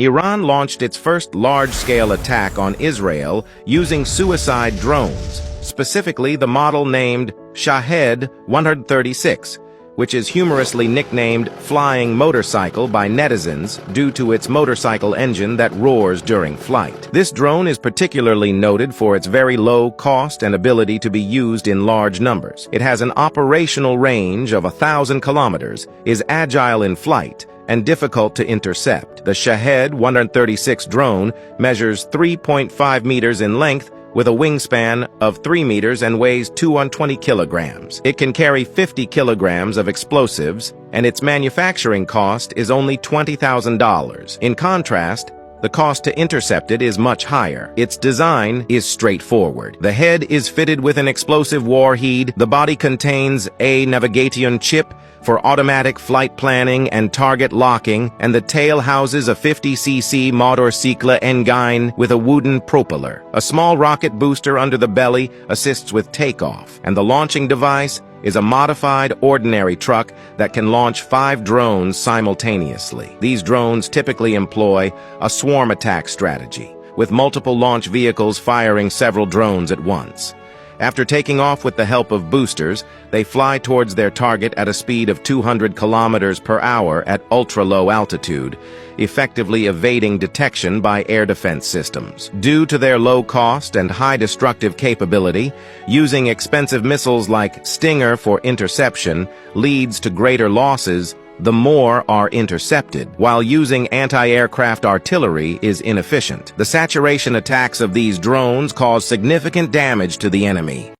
Iran launched its first large-scale attack on Israel using suicide drones, specifically the model named SHAED-136, which is humorously nicknamed Flying Motorcycle by netizens due to its motorcycle engine that roars during flight. This drone is particularly noted for its very low cost and ability to be used in large numbers. It has an operational range of 1,000 kilometers, is agile in flight, and difficult to intercept. The SHAED-136 drone measures 3.5 meters in length with a wingspan of 3 meters and weighs 220 kilograms. It can carry 50 kilograms of explosives, and its manufacturing cost is only $20,000. In contrast, the cost to intercept it is much higher. Its design is straightforward. The head is fitted with an explosive warhead. The body contains a navigation chip for automatic flight planning and target locking, and the tail houses a 50cc motorcycle engine with a wooden propeller. A small rocket booster under the belly assists with takeoff, and the launching device is a modified ordinary truck that can launch 5 drones simultaneously. These drones typically employ a swarm attack strategy, with multiple launch vehicles firing several drones at once. After taking off with the help of boosters, they fly towards their target at a speed of 200 kilometers per hour at ultra-low altitude, effectively evading detection by air defense systems. Due to their low cost and high destructive capability, using expensive missiles like Stinger for interception leads to greater losses the more are intercepted, while using anti-aircraft artillery is inefficient. The saturation attacks of these drones cause significant damage to the enemy.